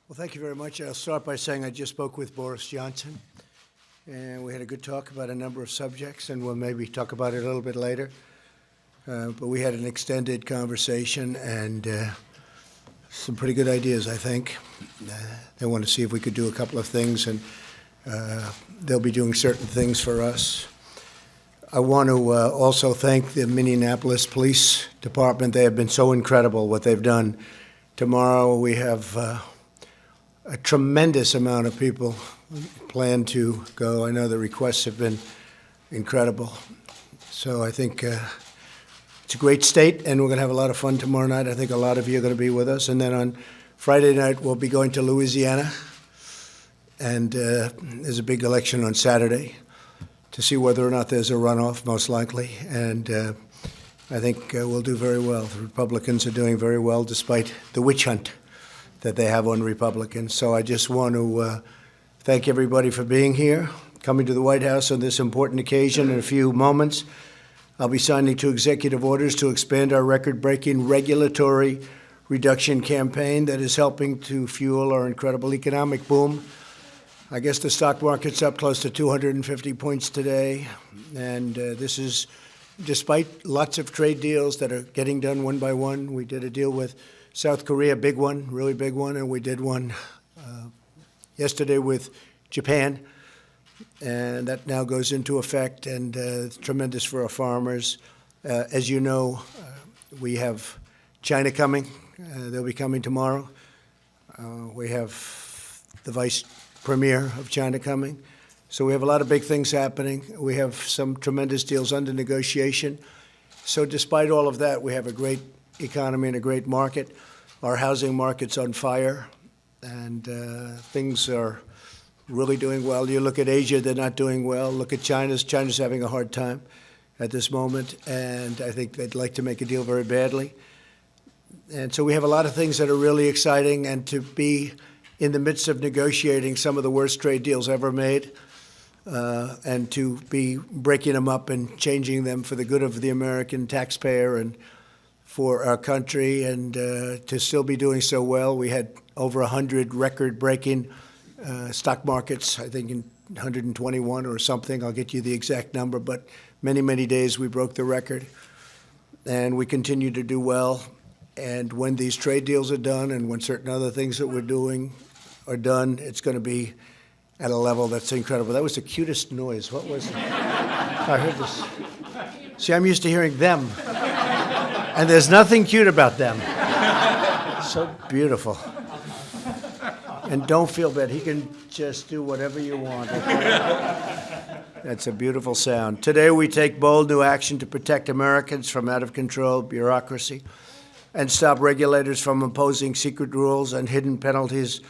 Well, thank you very much. I'll start by saying I just spoke with Boris Johnson, and we had a good talk about a number of subjects, and we'll maybe talk about it a little bit later. But we had an extended conversation and some pretty good ideas, I think. They want to see if we could do a couple of things, and they'll be doing certain things for us. I want to also thank the Minneapolis Police Department. They have been so incredible what they've done. Tomorrow we have a tremendous amount of people plan to go. I know the requests have been incredible. So I think it's a great state, and we're going to have a lot of fun tomorrow night. I think a lot of you are going to be with us. And then on Friday night, we'll be going to Louisiana. And there's a big election on Saturday to see whether or not there's a runoff, most likely. And I think we'll do very well. The Republicans are doing very well despite the witch hunt that they have on Republicans. So I just want to thank everybody for being here, coming to the White House on this important occasion. In a few moments, I'll be signing 2 executive orders to expand our record-breaking regulatory reduction campaign that is helping to fuel our incredible economic boom. I guess the stock market's up close to 250 points today, and this is despite lots of trade deals that are getting done one by one. We did a deal with South Korea, big one, really big one, and we did one yesterday with Japan, and that now goes into effect, and it's tremendous for our farmers. As you know, we have China coming. They'll be coming tomorrow. We have the Vice Premier of China coming. So we have a lot of big things happening. We have some tremendous deals under negotiation. So despite all of that, we have a great economy and a great market. Our housing market's on fire, and things are really doing well. You look at Asia, they're not doing well. Look at China's having a hard time at this moment, and I think they'd like to make a deal very badly. And so we have a lot of things that are really exciting, and to be in the midst of negotiating some of the worst trade deals ever made, and to be breaking them up and changing them for the good of the American taxpayer and for our country, and to still be doing so well. We had over 100 record-breaking stock markets, I think in 121 or something. I'll get you the exact number, but many, many days we broke the record, and we continue to do well. And when these trade deals are done and when certain other things that we're doing are done, it's going to be at a level that's incredible. That was the cutest noise. What was it? I heard this. See, I'm used to hearing them. And there's nothing cute about them. So beautiful. And don't feel bad. He can just do whatever you want. That's a beautiful sound. Today we take bold new action to protect Americans from out-of-control bureaucracy and stop regulators from imposing secret rules and hidden penalties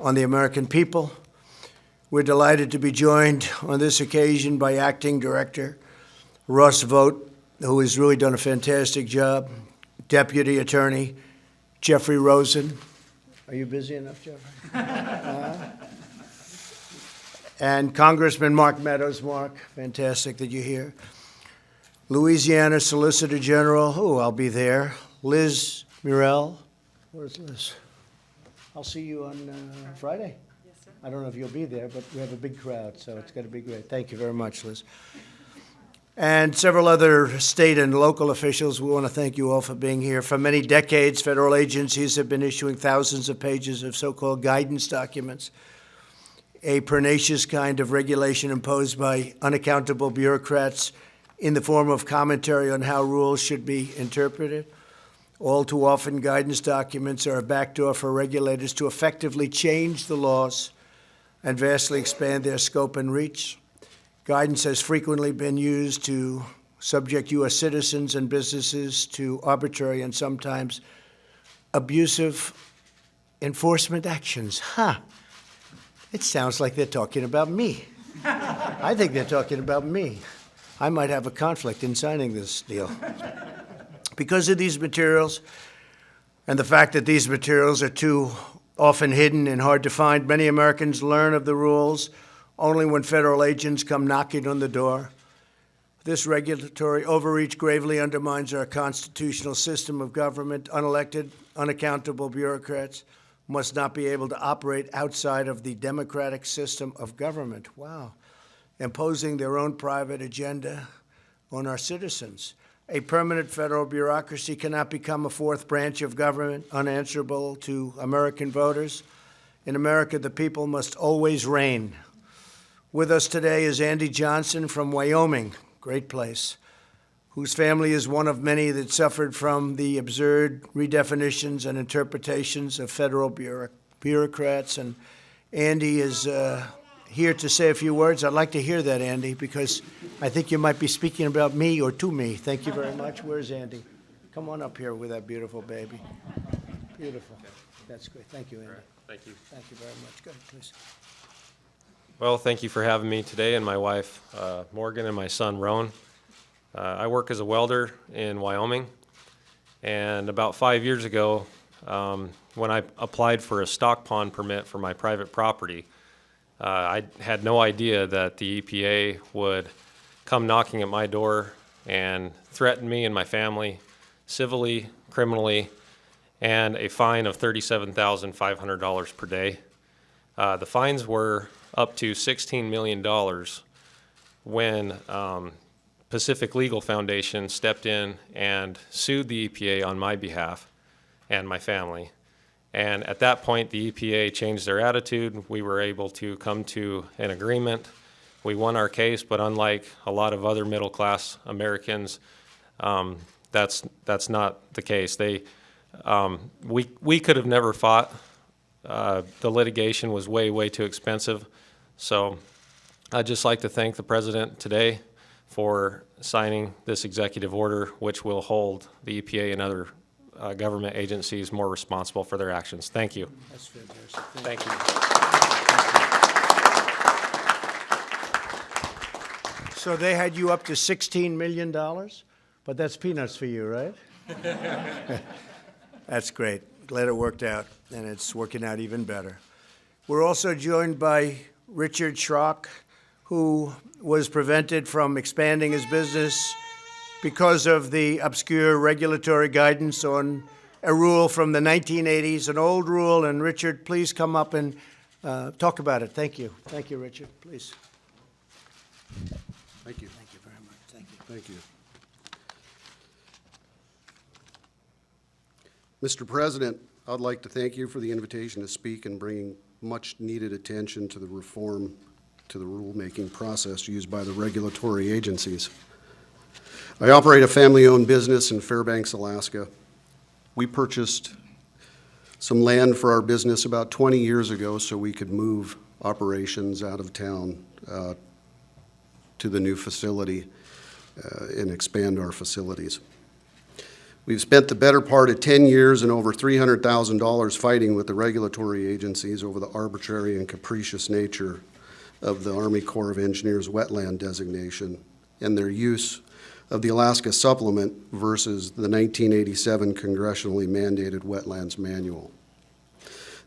on the American people. We're delighted to be joined on this occasion by Acting Director Ross Vought, who has really done a fantastic job, Deputy Attorney Jeffrey Rosen. Are you busy enough, Jeffrey? And Congressman Mark Meadows. Mark, fantastic that you're here. Louisiana Solicitor General, I'll be there. Liz Murrell. Where's Liz? I'll see you on Friday. Yes, sir. I don't know if you'll be there, but we have a big crowd, so it's going to be great. Thank you very much, Liz. And several other state and local officials, we want to thank you all for being here. For many decades, federal agencies have been issuing thousands of pages of so-called guidance documents, a pernicious kind of regulation imposed by unaccountable bureaucrats in the form of commentary on how rules should be interpreted. All too often, guidance documents are a backdoor for regulators to effectively change the laws and vastly expand their scope and reach. Guidance has frequently been used to subject U.S. citizens and businesses to arbitrary and sometimes abusive enforcement actions. It sounds like they're talking about me. I think they're talking about me. I might have a conflict in signing this deal. Because of these materials and the fact that these materials are too often hidden and hard to find, many Americans learn of the rules only when federal agents come knocking on the door. This regulatory overreach gravely undermines our constitutional system of government. Unelected, unaccountable bureaucrats must not be able to operate outside of the democratic system of government. Wow. Imposing their own private agenda on our citizens. A permanent federal bureaucracy cannot become a fourth branch of government, unanswerable to American voters. In America, the people must always reign. With us today is Andy Johnson from Wyoming, great place, whose family is one of many that suffered from the absurd redefinitions and interpretations of federal bureaucrats. And Andy is here to say a few words. I'd like to hear that, Andy, because I think you might be speaking about me or to me. Thank you very much. Where's Andy? Come on up here with that beautiful baby. Beautiful. That's great. Thank you, Andy. Right. Thank you. Thank you very much. Go ahead, please. Well, thank you for having me today, and my wife, Morgan, and my son, Roan. I work as a welder in Wyoming, and about 5 years ago, when I applied for a stock pond permit for my private property, I had no idea that the EPA would come knocking at my door and threaten me and my family civilly, criminally, and a fine of $37,500 per day. The fines were up to $16 million when Pacific Legal Foundation stepped in and sued the EPA on my behalf and my family. And at that point, the EPA changed their attitude. We were able to come to an agreement. We won our case, but unlike a lot of other middle-class Americans, that's not the case. We could have never fought. The litigation was way too expensive. So I'd just like to thank the President today for signing this executive order, which will hold the EPA and other government agencies more responsible for their actions. Thank you. That's fantastic. Thank you. So they had you up to $16 million, but that's peanuts for you, right? That's great. Glad it worked out, and it's working out even better. We're also joined by Richard Schrock, who was prevented from expanding his business because of the obscure regulatory guidance on a rule from the 1980s, an old rule. And Richard, please come up and talk about it. Thank you. Thank you, Richard. Please. Thank you. Thank you very much. Thank you. Thank you. Mr. President, I'd like to thank you for the invitation to speak and bringing much-needed attention to the reform to the rulemaking process used by the regulatory agencies. I operate a family-owned business in Fairbanks, Alaska. We purchased some land for our business about 20 years ago so we could move operations out of town to the new facility and expand our facilities. We've spent the better part of 10 years and over $300,000 fighting with the regulatory agencies over the arbitrary and capricious nature of the Army Corps of Engineers wetland designation and their use of the Alaska Supplement versus the 1987 congressionally mandated Wetlands Manual.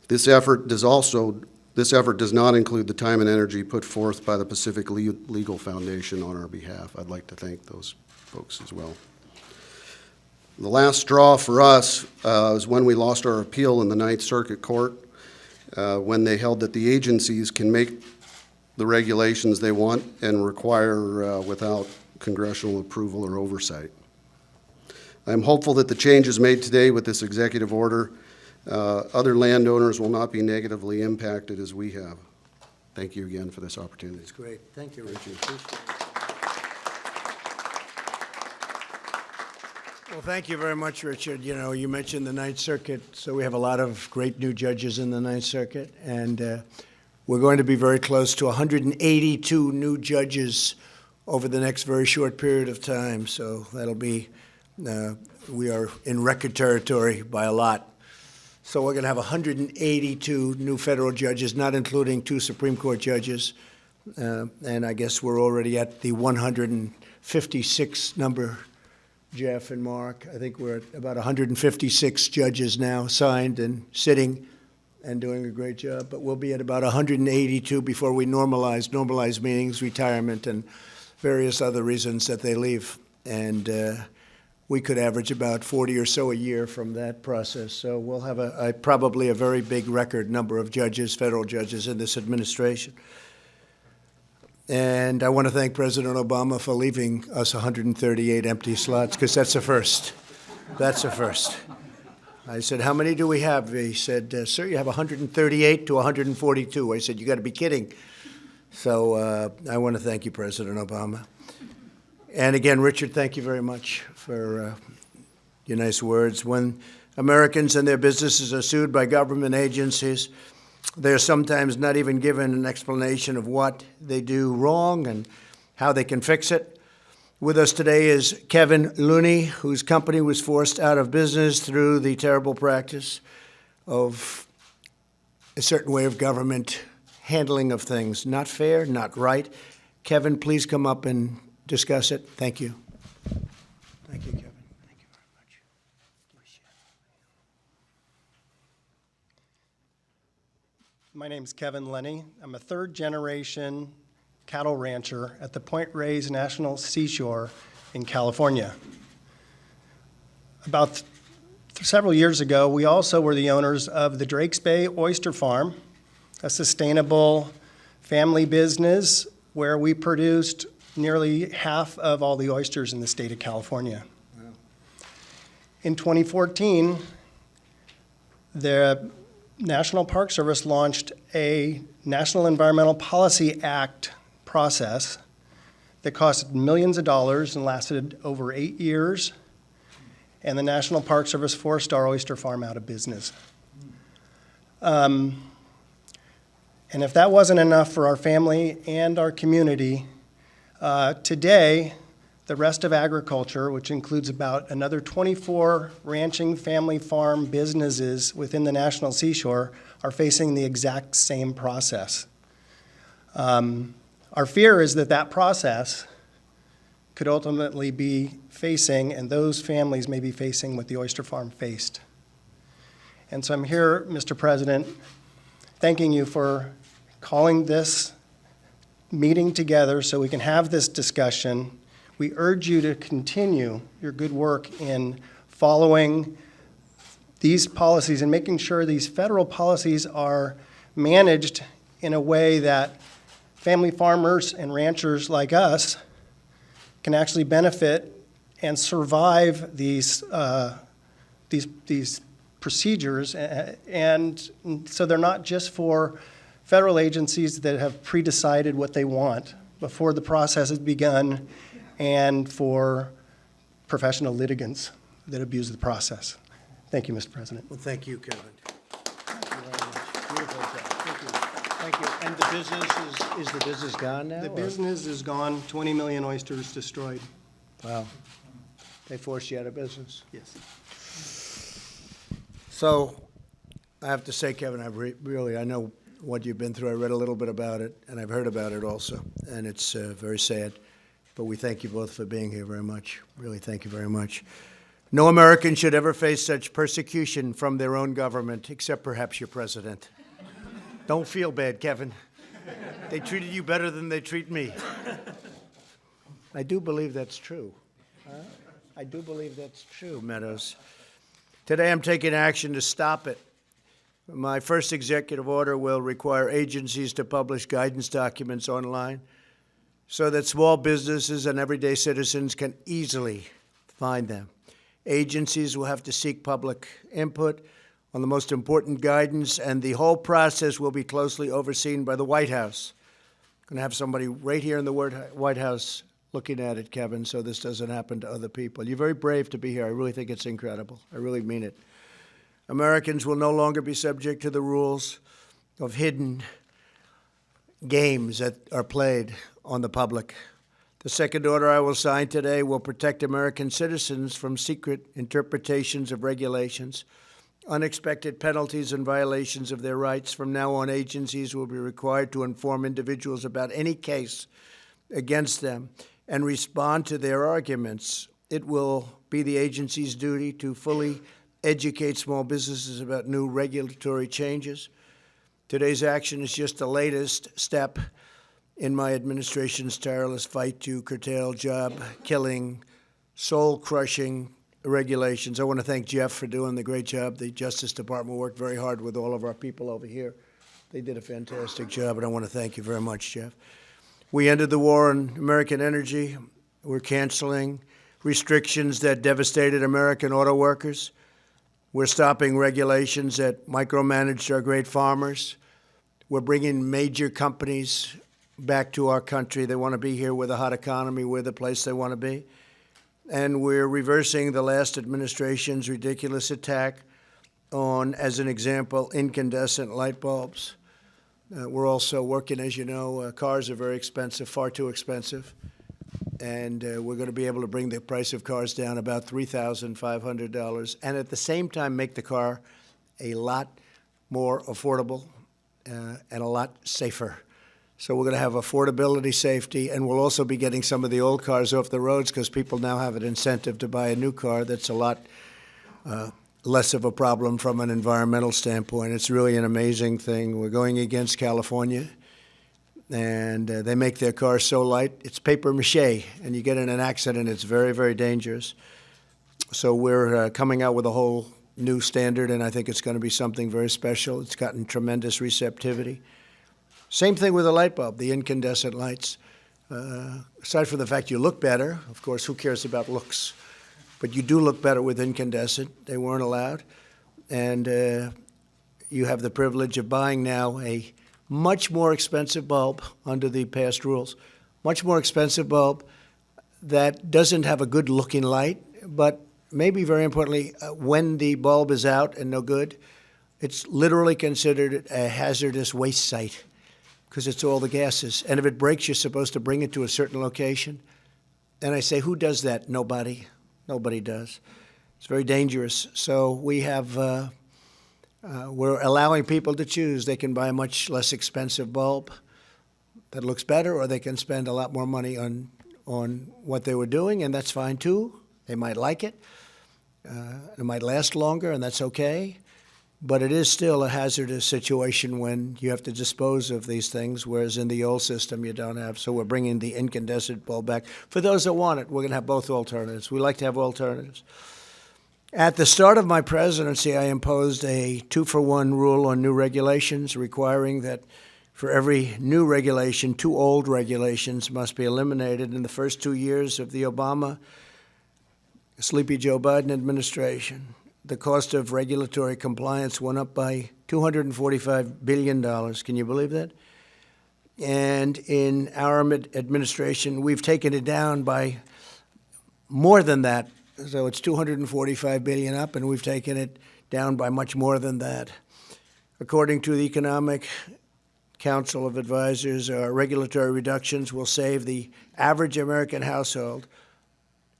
This effort does not include the time and energy put forth by the Pacific Legal Foundation on our behalf. I'd like to thank those folks as well. The last straw for us is when we lost our appeal in the Ninth Circuit Court, when they held that the agencies can make the regulations they want and require without congressional approval or oversight. I'm hopeful that the changes made today with this executive order, other landowners will not be negatively impacted as we have. Thank you again for this opportunity. That's great. Thank you, Richard. Well, thank you very much, Richard. You know, you mentioned the Ninth Circuit, so we have a lot of great new judges in the Ninth Circuit, and we're going to be very close to 182 new judges over the next very short period of time. So that'll be, we are in record territory by a lot. So we're going to have 182 new federal judges, not including 2 Supreme Court judges. And I guess we're already at the 156 number, Jeff and Mark. I think we're at about 156 judges now signed and sitting and doing a great job. But we'll be at about 182 before we normalize meetings, retirement, and various other reasons that they leave. And we could average about 40 or so a year from that process. So we'll have probably a very big record number of judges, federal judges in this administration. And I want to thank President Obama for leaving us 138 empty slots, because that's a first. That's a first. I said, how many do we have? He said, sir, you have 138 to 142. I said, you got to be kidding. So I want to thank you, President Obama. And again, Richard, thank you very much for your nice words. When Americans and their businesses are sued by government agencies, they're sometimes not even given an explanation of what they do wrong and how they can fix it. With us today is Kevin Looney, whose company was forced out of business through the terrible practice of a certain way of government handling of things. Not fair, not right. Kevin, please come up and discuss it. Thank you. Thank you, Kevin. Thank you very much. My name's Kevin Lenny. I'm a third-generation cattle rancher at the Point Reyes National Seashore in California. About several years ago, we also were the owners of the Drakes Bay Oyster Farm, a sustainable family business where we produced nearly half of all the oysters in the state of California. Wow. In 2014, the National Park Service launched a National Environmental Policy Act process that cost millions of dollars and lasted over 8 years, and the National Park Service forced our oyster farm out of business. And if that wasn't enough for our family and our community, today, the rest of agriculture, which includes about another 24 ranching family farm businesses within the National Seashore, are facing the exact same process. Our fear is that that process could ultimately be facing, and those families may be facing what the oyster farm faced. And so I'm here, Mr. President, thanking you for calling this meeting together so we can have this discussion. We urge you to continue your good work in following these policies and making sure these federal policies are managed in a way that family farmers and ranchers like us can actually benefit and survive these procedures, and so they're not just for federal agencies that have pre-decided what they want before the process has begun, and for professional litigants that abuse the process. Thank you, Mr. President. Well, thank you, Kevin. Thank you very much. Beautiful job. Thank you. Thank you. And the business is the business gone now? The or- business is gone, 20 million oysters destroyed. Wow. They forced you out of business. Yes. So I have to say, Kevin, I know what you've been through. I read a little bit about it, and I've heard about it also, and it's very sad. But we thank you both for being here very much. Really, thank you very much. No American should ever face such persecution from their own government, except perhaps your president. Don't feel bad, Kevin. They treated you better than they treat me. I do believe that's true. I do believe that's true, Meadows. Today I'm taking action to stop it. My first executive order will require agencies to publish guidance documents online so that small businesses and everyday citizens can easily find them. Agencies will have to seek public input on the most important guidance, and the whole process will be closely overseen by the White House. I'm going to have somebody right here in the White House looking at it, Kevin, so this doesn't happen to other people. You're very brave to be here. I really think it's incredible. I really mean it. Americans will no longer be subject to the rules of hidden games that are played on the public. The second order I will sign today will protect American citizens from secret interpretations of regulations, unexpected penalties, and violations of their rights. From now on, agencies will be required to inform individuals about any case against them and respond to their arguments. It will be the agency's duty to fully educate small businesses about new regulatory changes. Today's action is just the latest step in my administration's tireless fight to curtail job-killing, soul-crushing regulations. I want to thank Jeff for doing the great job. The Justice Department worked very hard with all of our people over here. They did a fantastic job, and I want to thank you very much, Jeff. We ended the war on American energy. We're canceling restrictions that devastated American auto workers. We're stopping regulations that micromanaged our great farmers. We're bringing major companies back to our country. They want to be here with a hot economy. We're the place they want to be. And we're reversing the last administration's ridiculous attack on, as an example, incandescent light bulbs. We're also working, as you know, cars are very expensive, far too expensive. And we're going to be able to bring the price of cars down about $3,500, and at the same time make the car a lot more affordable and a lot safer. So we're going to have affordability, safety, and we'll also be getting some of the old cars off the roads because people now have an incentive to buy a new car that's a lot less of a problem from an environmental standpoint. It's really an amazing thing. We're going against California, and they make their cars so light, it's paper mache, and you get in an accident, it's very, very dangerous. So we're coming out with a whole new standard, and I think it's going to be something very special. It's gotten tremendous receptivity. Same thing with the light bulb, the incandescent lights. Aside from the fact you look better, of course, who cares about looks? But you do look better with incandescent. They weren't allowed. And you have the privilege of buying now a much more expensive bulb under the past rules, much more expensive bulb that doesn't have a good looking light, but maybe very importantly, when the bulb is out and no good, it's literally considered a hazardous waste site because it's all the gases. And if it breaks, you're supposed to bring it to a certain location. And I say, who does that? Nobody. Nobody does. It's very dangerous. So we have, we're allowing people to choose. They can buy a much less expensive bulb that looks better, or they can spend a lot more money on what they were doing, and that's fine too. They might like it. It might last longer, and that's okay. But it is still a hazardous situation when you have to dispose of these things, whereas in the old system you don't have. So we're bringing the incandescent bulb back. For those that want it, we're going to have both alternatives. We like to have alternatives. At the start of my presidency, I imposed a 2-for-1 rule on new regulations, requiring that for every new regulation, 2 old regulations must be eliminated. In the first 2 years of the Obama, Sleepy Joe Biden administration, the cost of regulatory compliance went up by $245 billion. Can you believe that? And in our administration, we've taken it down by more than that. So it's $245 billion up, and we've taken it down by much more than that. According to the Economic Council of Advisors, regulatory reductions will save the average American household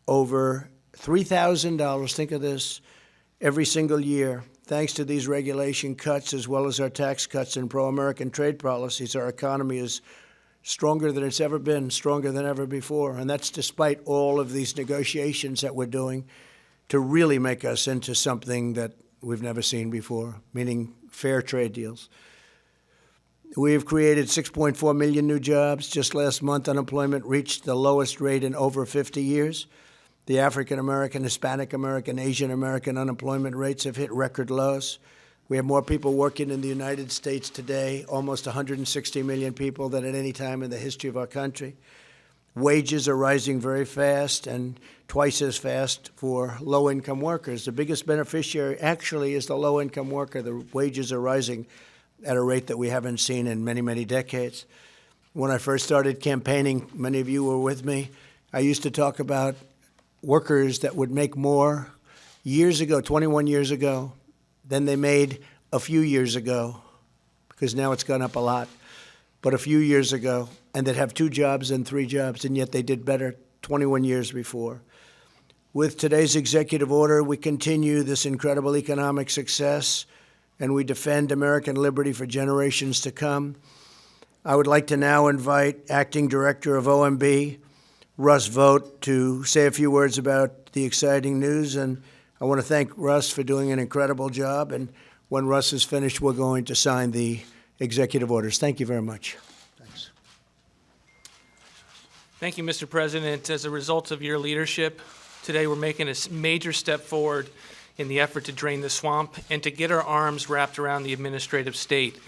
over $3,000. Think of this. Every single year, thanks to these regulation cuts as well as our tax cuts and pro-American trade policies, our economy is stronger than it's ever been, stronger than ever before. And that's despite all of these negotiations that we're doing to really make us into something that we've never seen before, meaning fair trade deals. We've created 6.4 million new jobs. Just last month, unemployment reached the lowest rate in over 50 years. The African American, Hispanic American, Asian American unemployment rates have hit record lows. We have more people working in the United States today, almost 160 million people, than at any time in the history of our country. Wages are rising very fast, and twice as fast for low-income workers. The biggest beneficiary actually is the low-income worker. The wages are rising at a rate that we haven't seen in many, many decades. When I first started campaigning, many of you were with me, I used to talk about workers that would make more years ago, 21 years ago, than they made a few years ago, because now it's gone up a lot, but a few years ago, and that have 2 jobs and 3 jobs, and yet they did better 21 years before. With today's executive order, we continue this incredible economic success, and we defend American liberty for generations to come. I would like to now invite Acting Director of OMB, Russ Vought, to say a few words about the exciting news. And I want to thank Russ for doing an incredible job. And when Russ is finished, we're going to sign the executive orders. Thank you very much. Thanks. Thank you, Mr. President. As a result of your leadership, Today, we're making a major step forward in the effort to drain the swamp and to get our arms wrapped around the administrative state.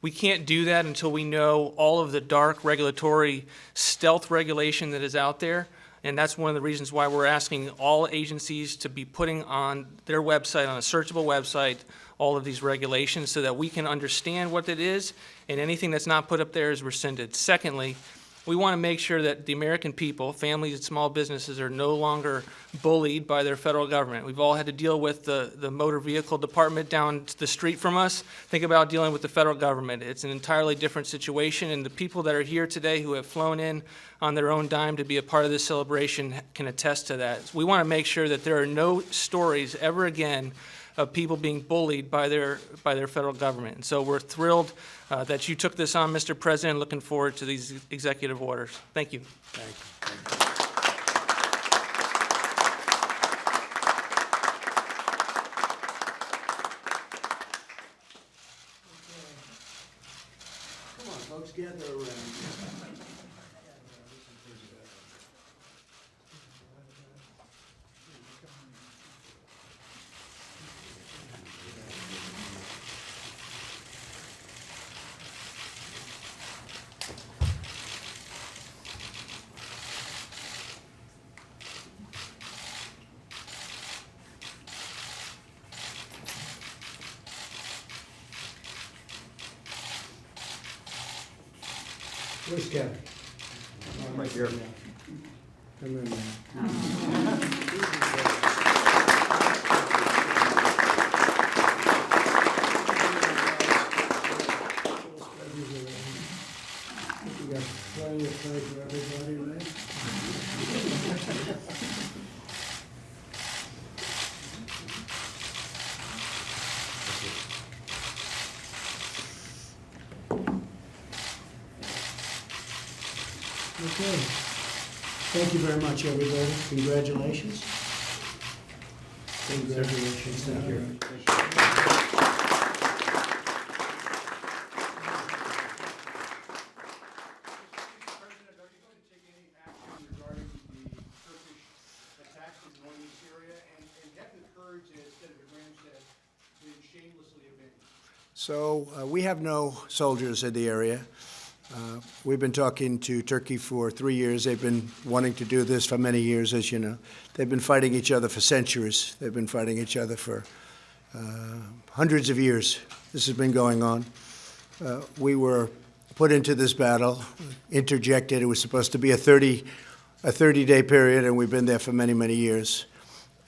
We can't do that until we know all of the dark regulatory stealth regulation that is out there. And that's one of the reasons why we're asking all agencies to be putting on their website, on a searchable website, all of these regulations so that we can understand what it is, and anything that's not put up there is rescinded. Secondly, we want to make sure that the American people, families and small businesses, are no longer bullied by their federal government. We've all had to deal with the motor vehicle department down the street from us. Think about dealing with the federal government. It's an entirely different situation, and the people that are here today who have flown in on their own dime to be a part of this celebration can attest to that. We want to make sure that there are no stories ever again of people being bullied by their federal government. And so we're thrilled that you took this on, Mr. President, looking forward to these executive orders. Thank you. Come on, folks, gather around. Where's Kevin? Right here. Come in, man. You got plenty of time for everybody, right? Okay. Thank you very much, everybody. Congratulations. Congratulations. Thank you. President, are you going to take any action regarding the Turkish attacks in the Northeast Syria and get the Kurds, as Senator Graham said, been shamelessly avenged? So we have no soldiers in the area. We've been talking to Turkey for 3 years. They've been wanting to do this for many years, as you know. They've been fighting each other for centuries. They've been fighting each other for hundreds of years. This has been going on. We were put into this battle, interjected. It was supposed to be a 30-day period, and we've been there for many, many years.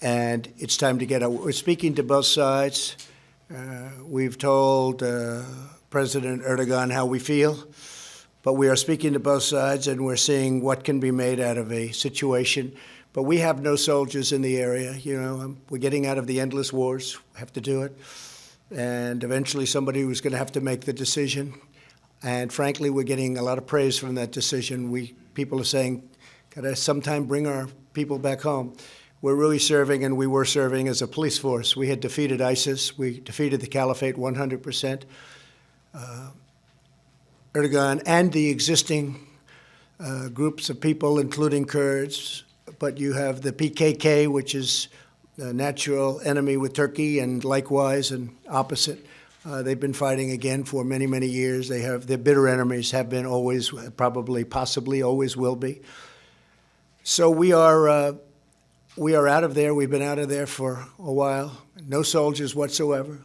And it's time to get out. We're speaking to both sides. We've told President Erdogan how we feel, but we are speaking to both sides, and we're seeing what can be made out of a situation. But we have no soldiers in the area. You know, we're getting out of the endless wars. We have to do it. And eventually somebody was going to have to make the decision. And frankly, we're getting a lot of praise from that decision. People are saying, gotta sometime bring our people back home. We're really serving, and we were serving as a police force. We had defeated ISIS. We defeated the caliphate 100%. Erdogan and the existing groups of people, including Kurds, but you have the PKK, which is a natural enemy with Turkey, and likewise and opposite. They've been fighting again for many, many years. Their bitter enemies have been always, probably, possibly, always will be. So we are out of there. We've been out of there for a while. No soldiers whatsoever.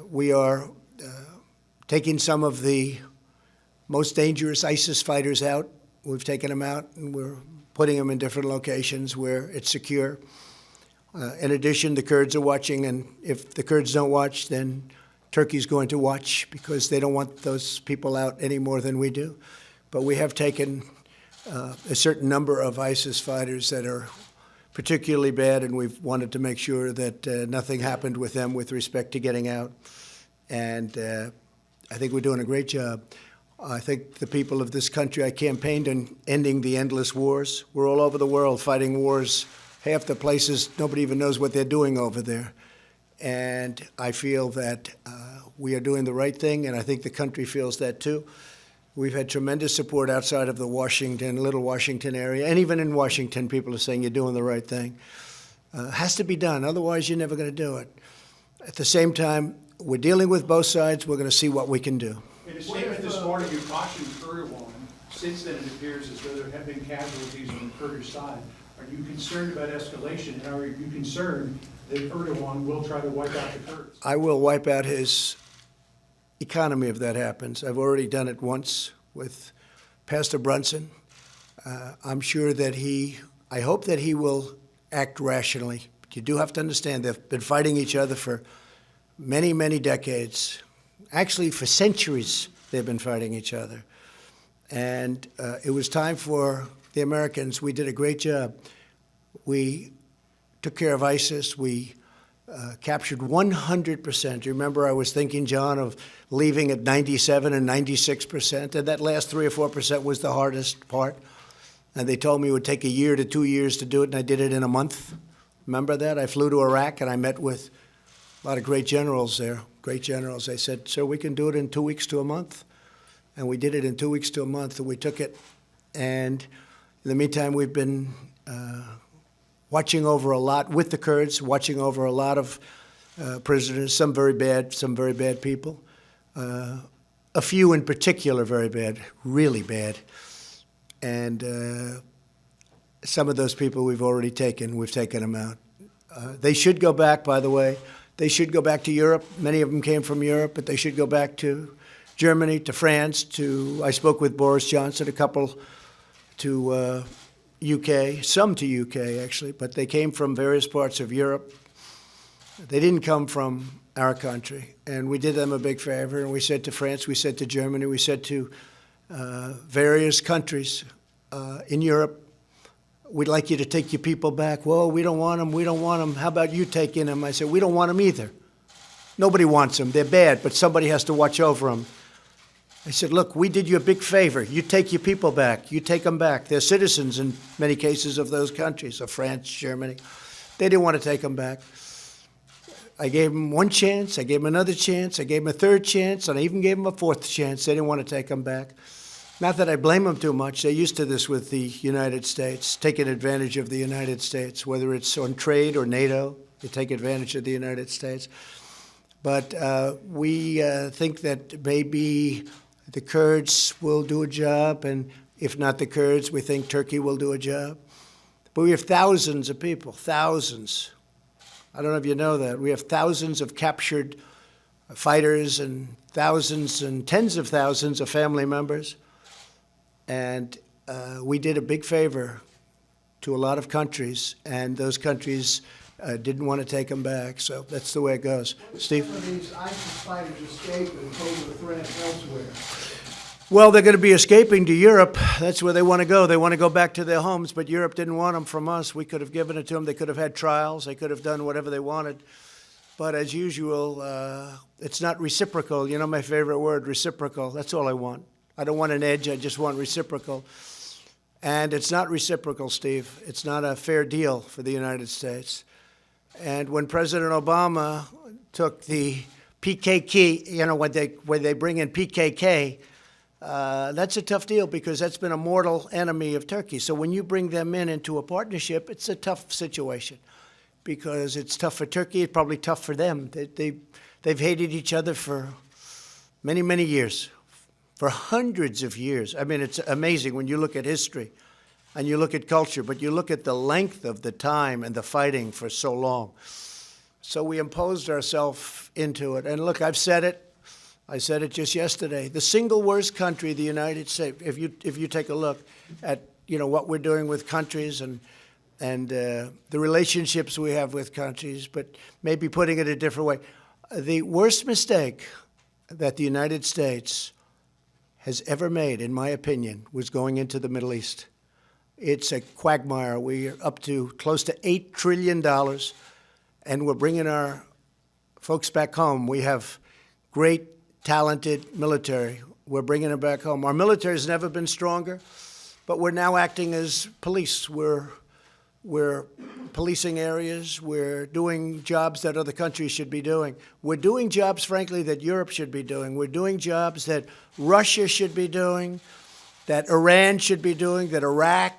We are taking some of the most dangerous ISIS fighters out. We've taken them out, and we're putting them in different locations where it's secure. In addition, the Kurds are watching, and if the Kurds don't watch, then Turkey's going to watch, because they don't want those people out any more than we do. But we have taken a certain number of ISIS fighters that are particularly bad, and we've wanted to make sure that nothing happened with them with respect to getting out. And I think we're doing a great job. I think the people of this country, I campaigned on ending the endless wars. We're all over the world fighting wars. Half the places, nobody even knows what they're doing over there. And I feel that we are doing the right thing, and I think the country feels that too. We've had tremendous support outside of the Washington, Little Washington area, and even in Washington, people are saying you're doing the right thing. Has to be done, otherwise you're never going to do it. At the same time, we're dealing with both sides. We're going to see what we can do. In a statement this morning, you cautioned Erdogan. Since then, it appears as though there have been casualties on the Kurdish side. Are you concerned about escalation, and are you concerned that Erdogan will try to wipe out the Kurds? I will wipe out his economy if that happens. I've already done it once with Pastor Brunson. I'm sure that I hope that he will act rationally. But you do have to understand they've been fighting each other for many, many decades. Actually, for centuries, they've been fighting each other. And it was time for the Americans. We did a great job. We took care of ISIS. We captured 100%. You remember I was thinking, John, of leaving at 97 and 96%, and that last 3 or 4% was the hardest part. And they told me it would take a year to 2 years to do it, and I did it in a month. Remember that? I flew to Iraq, and I met with a lot of great generals there, great generals. They said, sir, we can do it in 2 weeks to a month. And we did it in 2 weeks to a month, and we took it. And in the meantime, we've been watching over a lot with the Kurds, watching over a lot of prisoners, some very bad people. A few in particular very bad, really bad. And some of those people we've already taken. We've taken them out. They should go back, by the way. They should go back to Europe. Many of them came from Europe, but they should go back to Germany, to France, I spoke with Boris Johnson, a couple to UK, some to UK actually, but they came from various parts of Europe. They didn't come from our country, and we did them a big favor, and we said to France, we said to Germany, we said to various countries in Europe, we'd like you to take your people back. Well, we don't want them, How about you taking them? I said, we don't want them either. Nobody wants them. They're bad, but somebody has to watch over them. I said, look, we did you a big favor. You take your people back. You take them back. They're citizens in many cases of those countries, of France, Germany. They didn't want to take them back. I gave them one chance. I gave them another chance. I gave them a third chance, and I even gave them a fourth chance. They didn't want to take them back. Not that I blame them too much. They're used to this with the United States, taking advantage of the United States, whether it's on trade or NATO. They take advantage of the United States. But we think that maybe the Kurds will do a job, and if not the Kurds, we think Turkey will do a job. But we have thousands of people, thousands. I don't know if you know that. We have thousands of captured fighters and thousands and tens of thousands of family members. And we did a big favor to a lot of countries, and those countries didn't want to take them back. So that's the way it goes. Steve? Some of these ISIS fighters escape and pose a threat elsewhere. Well, they're going to be escaping to Europe. That's where they want to go. They want to go back to their homes, but Europe didn't want them from us. We could have given it to them. They could have had trials. They could have done whatever they wanted. But as usual, it's not reciprocal. You know my favorite word, reciprocal. That's all I want. I don't want an edge. I just want reciprocal. And it's not reciprocal, Steve. It's not a fair deal for the United States. And when President Obama took the PKK, you know, when they bring in PKK, that's a tough deal because that's been a mortal enemy of Turkey. So when you bring them into a partnership, it's a tough situation because it's tough for Turkey. It's probably tough for them. They've hated each other for many, many years, for hundreds of years. I mean, it's amazing when you look at history and you look at culture, but you look at the length of the time and the fighting for so long. So we imposed ourselves into it. And look, I've said it. I said it just yesterday. The single worst country, the United States, if you take a look at, you know, what we're doing with countries and the relationships we have with countries, but maybe putting it a different way, the worst mistake that the United States has ever made, in my opinion, was going into the Middle East. It's a quagmire. We're up to close to $8 trillion, and we're bringing our folks back home. We have great, talented military. We're bringing them back home. Our military has never been stronger, but we're now acting as police. We're We're policing areas. We're doing jobs that other countries should be doing. We're doing jobs, frankly, that Europe should be doing. We're doing jobs that Russia should be doing, that Iran should be doing, that Iraq,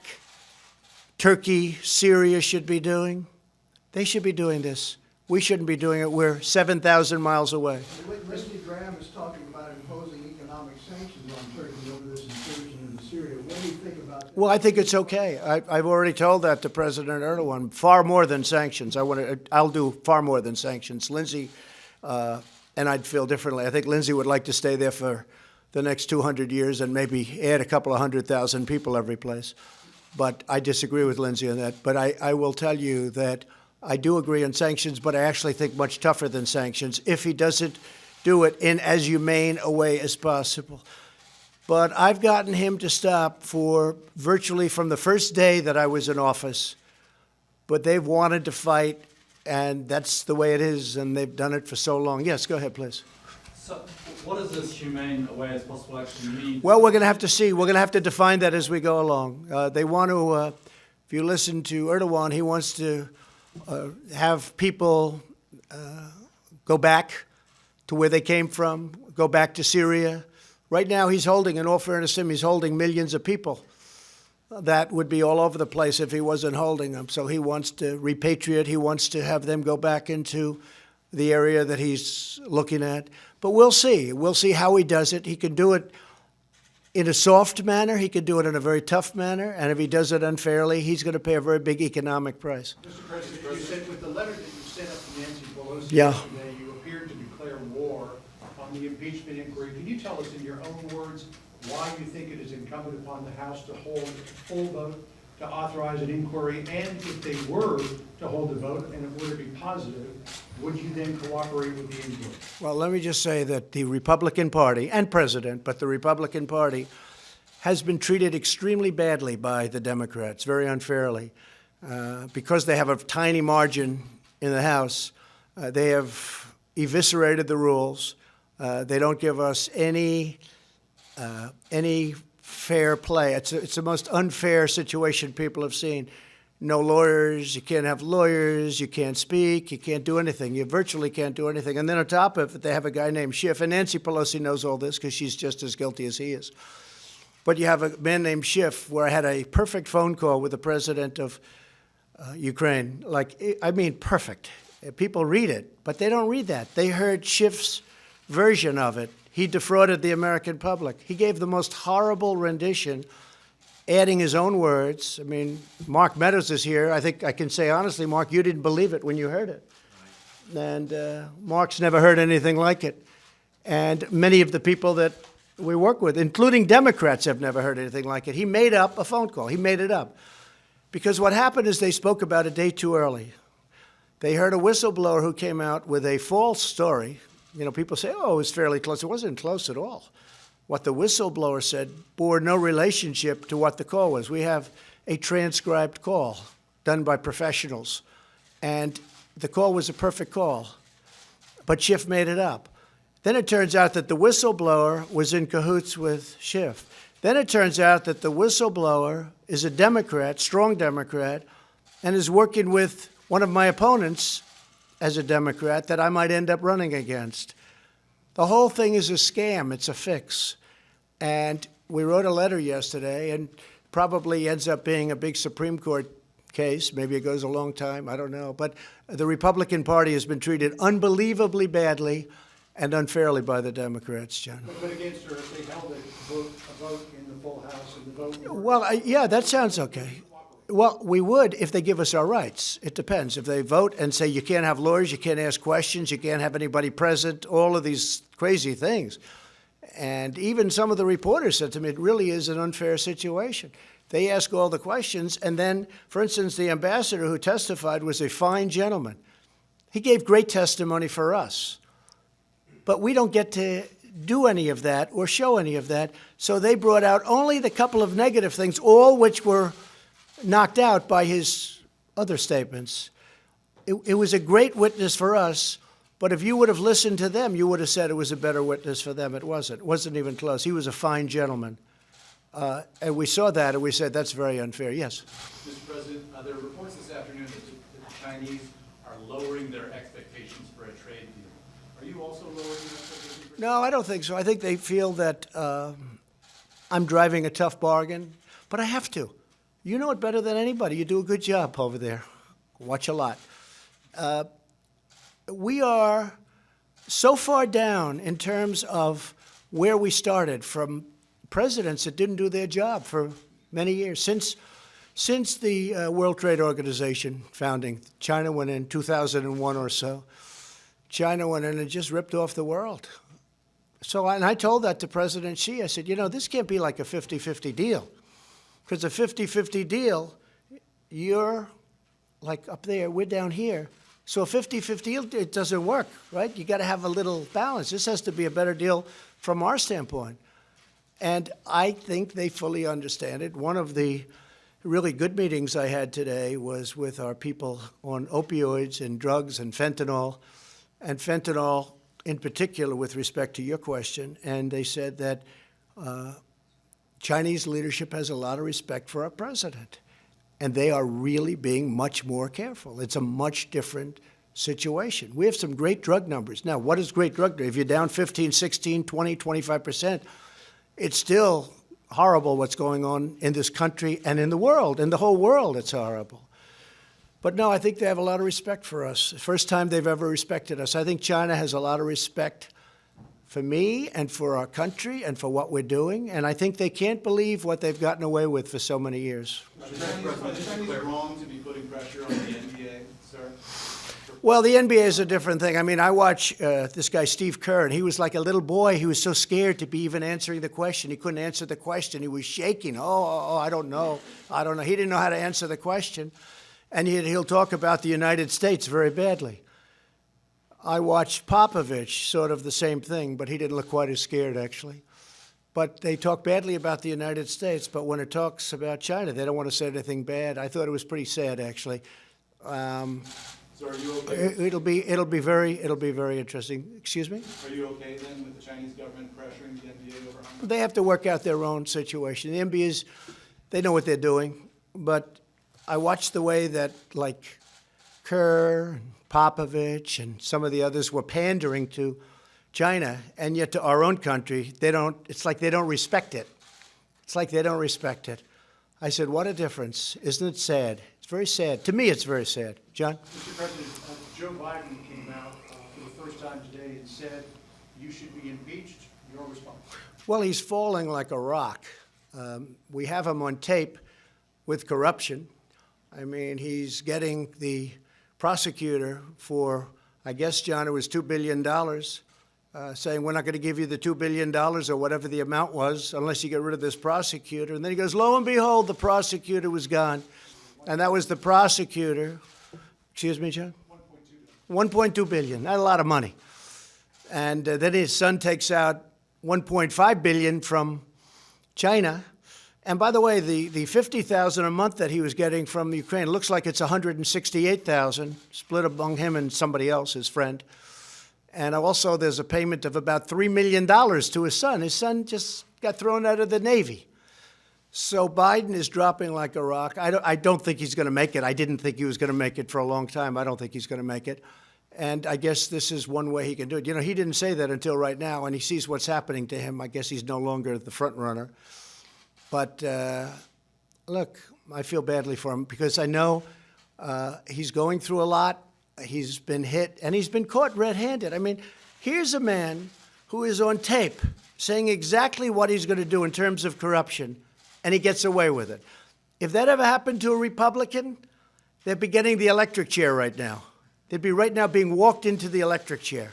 Turkey, Syria should be doing. They should be doing this. We shouldn't be doing it. We're 7,000 miles away. Lindsey Graham is talking about imposing economic sanctions on Turkey over this incursion into Syria. What do you think about that? Well, I think it's okay. I've already told that to President Erdogan. Far more than sanctions. I'll do far more than sanctions. Lindsey, and I'd feel differently. I think Lindsey would like to stay there for the next 200 years and maybe add a couple of 100,000 people every place. But I disagree with Lindsey on that. But I will tell you that I do agree on sanctions, but I actually think much tougher than sanctions if he doesn't do it in as humane a way as possible. But I've gotten him to stop for virtually from the first day that I was in office. But they've wanted to fight, and that's the way it is, and they've done it for so long. Yes, go ahead, please. So what does this humane way as possible actually mean? Well, we're going to have to see. We're going to have to define that as we go along. They want to, if you listen to Erdogan, he wants to have people go back to where they came from, go back to Syria. Right now, he's holding, in all fairness to him, he's holding millions of people. That would be all over the place if he wasn't holding them. So he wants to repatriate. He wants to have them go back into the area that he's looking at. But we'll see. We'll see how he does it. He can do it in a soft manner. He can do it in a very tough manner. And if he does it unfairly, he's going to pay a very big economic price. Mr. President, you said with the letter that you sent up to Nancy Pelosi Yeah. yesterday, you appeared to declare war on the impeachment inquiry. Can you tell us in your own words why you think it is incumbent upon the House to hold a full vote to authorize an inquiry? And if they were to hold a vote and it were to be positive, would you then cooperate with the inquiry? Well, let me just say that the Republican Party and President, but the Republican Party has been treated extremely badly by the Democrats, very unfairly. Because they have a tiny margin in the House, they have eviscerated the rules. They don't give us any fair play. It's the most unfair situation people have seen. No lawyers, you can't have lawyers, you can't speak, you can't do anything. You virtually can't do anything. And then on top of it, they have a guy named Schiff, and Nancy Pelosi knows all this because she's just as guilty as he is. But you have a man named Schiff, where I had a perfect phone call with the president of Ukraine. I mean, perfect. People read it, but they don't read that. They heard Schiff's version of it. He defrauded the American public. He gave the most horrible rendition, adding his own words. I mean, Mark Meadows is here. I think I can say honestly, Mark, you didn't believe it when you heard it. And Mark's never heard anything like it. And many of the people that we work with, including Democrats, have never heard anything like it. He made up a phone call. He made it up. Because what happened is they spoke about a day too early. They heard a whistleblower who came out with a false story. You know, people say, oh, it was fairly close. It wasn't close at all. What the whistleblower said bore no relationship to what the call was. We have a transcribed call done by professionals, and the call was a perfect call, but Schiff made it up. Then it turns out that the whistleblower was in cahoots with Schiff. Then it turns out that the whistleblower is a Democrat, strong Democrat, and is working with one of my opponents as a Democrat that I might end up running against. The whole thing is a scam. It's a fix. And we wrote a letter yesterday, and probably ends up being a big Supreme Court case. Maybe it goes a long time. I don't know. But the Republican Party has been treated unbelievably badly and unfairly by the Democrats, John. But against her, if they held a vote in the full House and the vote... Well, yeah, that sounds okay. Well, we would if they give us our rights. It depends. If they vote and say you can't have lawyers, you can't ask questions, you can't have anybody present, all of these crazy things. And even some of the reporters said to me, it really is an unfair situation. They ask all the questions, and then, for instance, the ambassador who testified was a fine gentleman. He gave great testimony for us. But we don't get to do any of that or show any of that. So they brought out only the couple of negative things, all which were knocked out by his other statements. It was a great witness for us, but if you would have listened to them, you would have said it was a better witness for them. It wasn't. It wasn't even close. He was a fine gentleman. And we saw that, and we said, that's very unfair. Yes? Mr. President, there are reports this afternoon that the Chinese are lowering their expectations for a trade deal. Are you also lowering your expectations? No, I don't think so. I think they feel that I'm driving a tough bargain, but I have to. You know it better than anybody. You do a good job over there. Watch a lot. We are so far down in terms of where we started from presidents that didn't do their job for many years. Since the World Trade Organization founding, China went in 2001 or so. China went in and just ripped off the world. So, and I told that to President Xi. I said, you know, this can't be like a 50-50 deal. Because a 50-50 deal, you're like up there, we're down here. So a 50-50 deal, it doesn't work, right? You got to have a little balance. This has to be a better deal from our standpoint. And I think they fully understand it. One of the really good meetings I had today was with our people on opioids and drugs and fentanyl in particular with respect to your question. And they said that Chinese leadership has a lot of respect for our president. And they are really being much more careful. It's a much different situation. We have some great drug numbers. Now, what is great drug numbers? If you're down 15, 16, 20, 25%, it's still horrible what's going on in this country and in the world. In the whole world, it's horrible. But no, I think they have a lot of respect for us. First time they've ever respected us. I think China has a lot of respect for me and for our country and for what we're doing. And I think they can't believe what they've gotten away with for so many years. Are the Chinese wrong to be putting pressure on the NBA, sir? Well, the NBA is a different thing. I mean, I watch this guy, Steve Kerr, and he was like a little boy. He was so scared to be even answering the question. He couldn't answer the question. He was shaking. I don't know. I don't know. He didn't know how to answer the question. And he'll talk about the United States very badly. I watched Popovich, sort of the same thing, but he didn't look quite as scared, actually. But they talk badly about the United States, but when it talks about China, they don't want to say anything bad. I thought it was pretty sad, actually. So are you okay? It'll be very interesting. Excuse me? Are you okay then with the Chinese government pressuring the NBA over Hong Kong? They have to work out their own situation. The NBA's, they know what they're doing, but I watched the way that, like, Kerr and Popovich and some of the others were pandering to China, and yet to our own country, it's like they don't respect it. It's like they don't respect it. I said, what a difference. Isn't it sad? It's very sad. To me, it's very sad. John? Mr. President, Joe Biden came out for the first time today and said you should be impeached. Your response? Well, he's falling like a rock. We have him on tape with corruption. I mean, he's getting the prosecutor for, I guess, John, it was $2 billion, saying we're not going to give you the $2 billion or whatever the amount was unless you get rid of this prosecutor. And then he goes, lo and behold, the prosecutor was gone. And that was the prosecutor. Excuse me, John? 1.2 billion. Not a lot of money. And then his son takes out 1.5 billion from China. And by the way, the $50,000 a month that he was getting from Ukraine looks like it's $168,000 split among him and somebody else, his friend. And also there's a payment of about $3 million to his son. His son just got thrown out of the Navy. So Biden is dropping like a rock. I don't think he's going to make it. I didn't think he was going to make it for a long time. I don't think he's going to make it. And I guess this is one way he can do it. You know, he didn't say that until right now, and he sees what's happening to him. I guess he's no longer the front runner. But look, I feel badly for him because I know he's going through a lot. He's been hit, and he's been caught red-handed. I mean, here's a man who is on tape saying exactly what he's going to do in terms of corruption, and he gets away with it. If that ever happened to a Republican, they'd be getting the electric chair right now. They'd be right now being walked into the electric chair.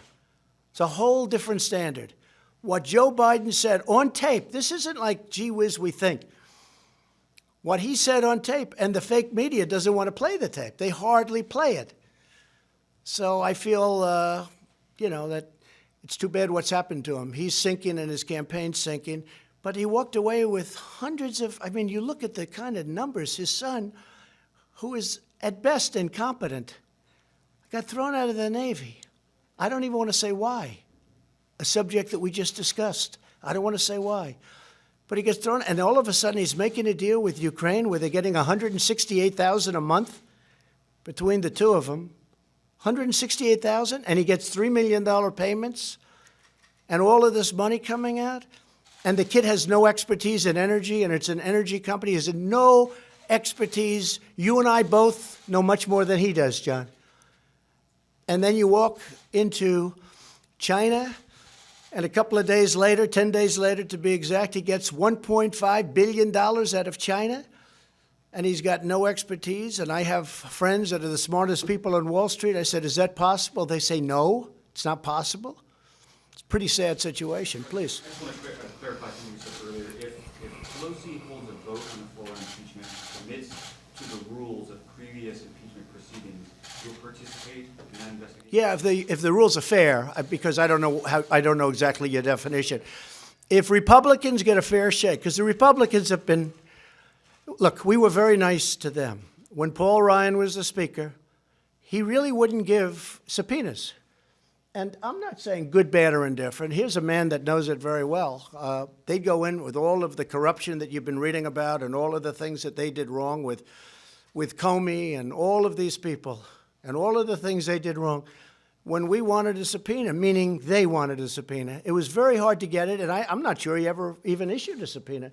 It's a whole different standard. What Joe Biden said on tape, this isn't like, gee whiz, we think. What he said on tape, and the fake media doesn't want to play the tape. They hardly play it. So I feel, you know, that it's too bad what's happened to him. He's sinking and his campaign's sinking. But he walked away with hundreds of, I mean, you look at the kind of numbers. His son, who is at best incompetent, got thrown out of the Navy. I don't even want to say why. A subject that we just discussed. I don't want to say why. but he gets thrown, and all of a sudden he's making a deal with Ukraine where they're getting $168,000 a month between the two of them. $168,000, and he gets $3 million payments, and all of this money coming out, and the kid has no expertise in energy, and it's an energy company. He has no expertise. You and I both know much more than he does, John. And then you walk into China, and a couple of days later, 10 days later to be exact, he gets $1.5 billion out of China, and he's got no expertise. And I have friends that are the smartest people on Wall Street. I said, is that possible? They say, no, it's not possible. It's a pretty sad situation. Please. I just want to clarify something you said earlier. If Pelosi holds a vote on the floor on impeachment and commits to the rules of previous impeachment proceedings, you'll participate in that investigation? Yeah, if the rules are fair, because I don't know exactly your definition. If Republicans get a fair shake, because the Republicans have been, look, we were very nice to them. When Paul Ryan was the Speaker, he really wouldn't give subpoenas. And I'm not saying good, bad, or indifferent. Here's a man that knows it very well. They'd go in with all of the corruption that you've been reading about and all of the things that they did wrong with Comey and all of these people and all of the things they did wrong. When we wanted a subpoena, meaning they wanted a subpoena, it was very hard to get it, and I'm not sure he ever even issued a subpoena.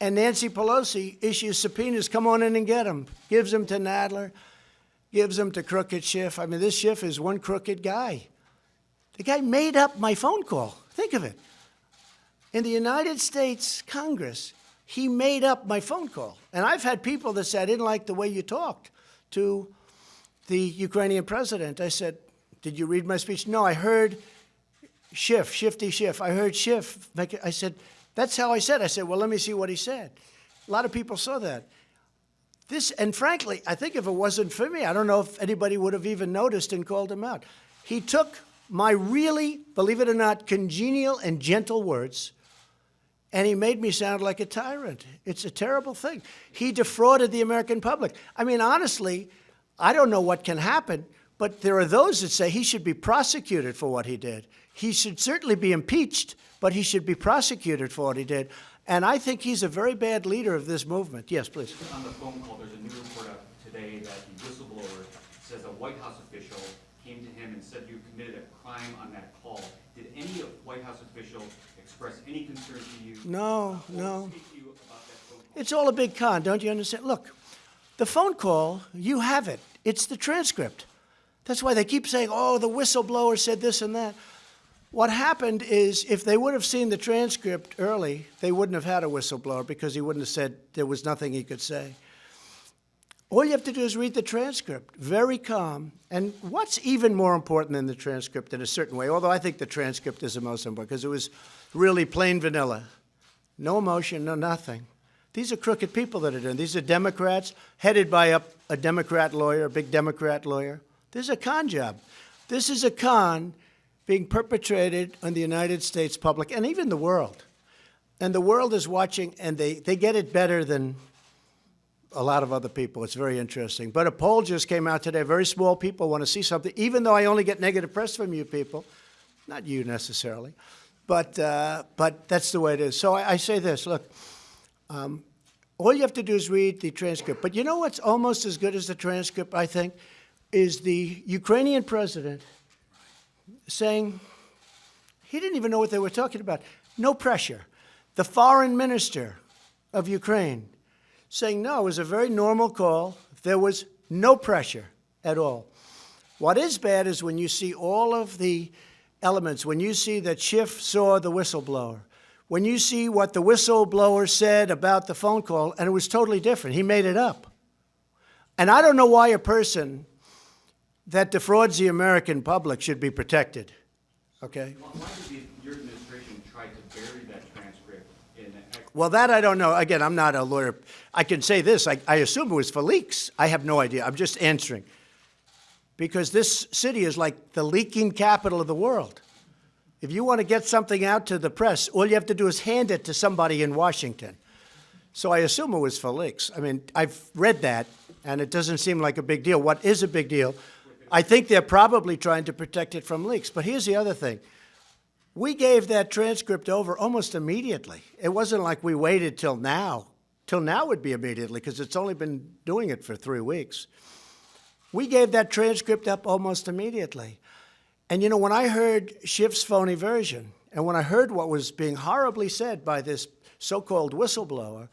And Nancy Pelosi issues subpoenas, come on in and get them, gives them to Nadler, gives them to Crooked Schiff. I mean, this Schiff is one crooked guy. The guy made up my phone call. Think of it. In the United States Congress, he made up my phone call. And I've had people that said, I didn't like the way you talked to the Ukrainian president. I said, did you read my speech? No, I heard Schiff, Shifty Schiff. I heard Schiff. I said, that's how I said. I said, well, let me see what he said. A lot of people saw that. And frankly, I think if it wasn't for me, I don't know if anybody would have even noticed and called him out. He took my really, believe it or not, congenial and gentle words, and he made me sound like a tyrant. It's a terrible thing. He defrauded the American public. I mean, honestly, I don't know what can happen, but there are those that say he should be prosecuted for what he did. He should certainly be impeached, but he should be prosecuted for what he did. And I think he's a very bad leader of this movement. Yes, please. On the phone call, there's a new report out today that the whistleblower says a White House official came to him and said you committed a crime on that call. Did any White House official express any concern to you? No. Speak to you about that phone call? It's all a big con, don't you understand? Look, the phone call, you have it. It's the transcript. That's why they keep saying, oh, the whistleblower said this and that. What happened is if they would have seen the transcript early, they wouldn't have had a whistleblower because he wouldn't have said there was nothing he could say. All you have to do is read the transcript, very calm. And what's even more important than the transcript in a certain way, although I think the transcript is the most important because it was really plain vanilla. No emotion, no nothing. These are crooked people that are doing. These are Democrats headed by a Democrat lawyer, a big Democrat lawyer. This is a con job. This is a con being perpetrated on the United States public and even the world. And the world is watching, and they get it better than a lot of other people. It's very interesting. But a poll just came out today. Very small people want to see something, even though I only get negative press from you people. Not you necessarily. But that's the way it is. So I say this, look, all you have to do is read the transcript. But you know what's almost as good as the transcript, I think, is the Ukrainian president saying he didn't even know what they were talking about. No pressure. The foreign minister of Ukraine saying, no, it was a very normal call. There was no pressure at all. What is bad is when you see all of the elements, when you see that Schiff saw the whistleblower, when you see what the whistleblower said about the phone call, and it was totally different. He made it up. And I don't know why a person that defrauds the American public should be protected, okay? Why did your administration try to bury that transcript in Well, that I don't know. Again, I'm not a lawyer. I can say this. I assume it was for leaks. I have no idea. I'm just answering. Because this city is like the leaking capital of the world. If you want to get something out to the press, all you have to do is hand it to somebody in Washington. So I assume it was for leaks. I mean, I've read that, and it doesn't seem like a big deal. What is a big deal? I think they're probably trying to protect it from leaks. But here's the other thing. We gave that transcript over almost immediately. It wasn't like we waited till now. Till now would be immediately, because it's only been doing it for 3 weeks. We gave that transcript up almost immediately. And you know, when I heard Schiff's phony version, and when I heard what was being horribly said by this so-called whistleblower,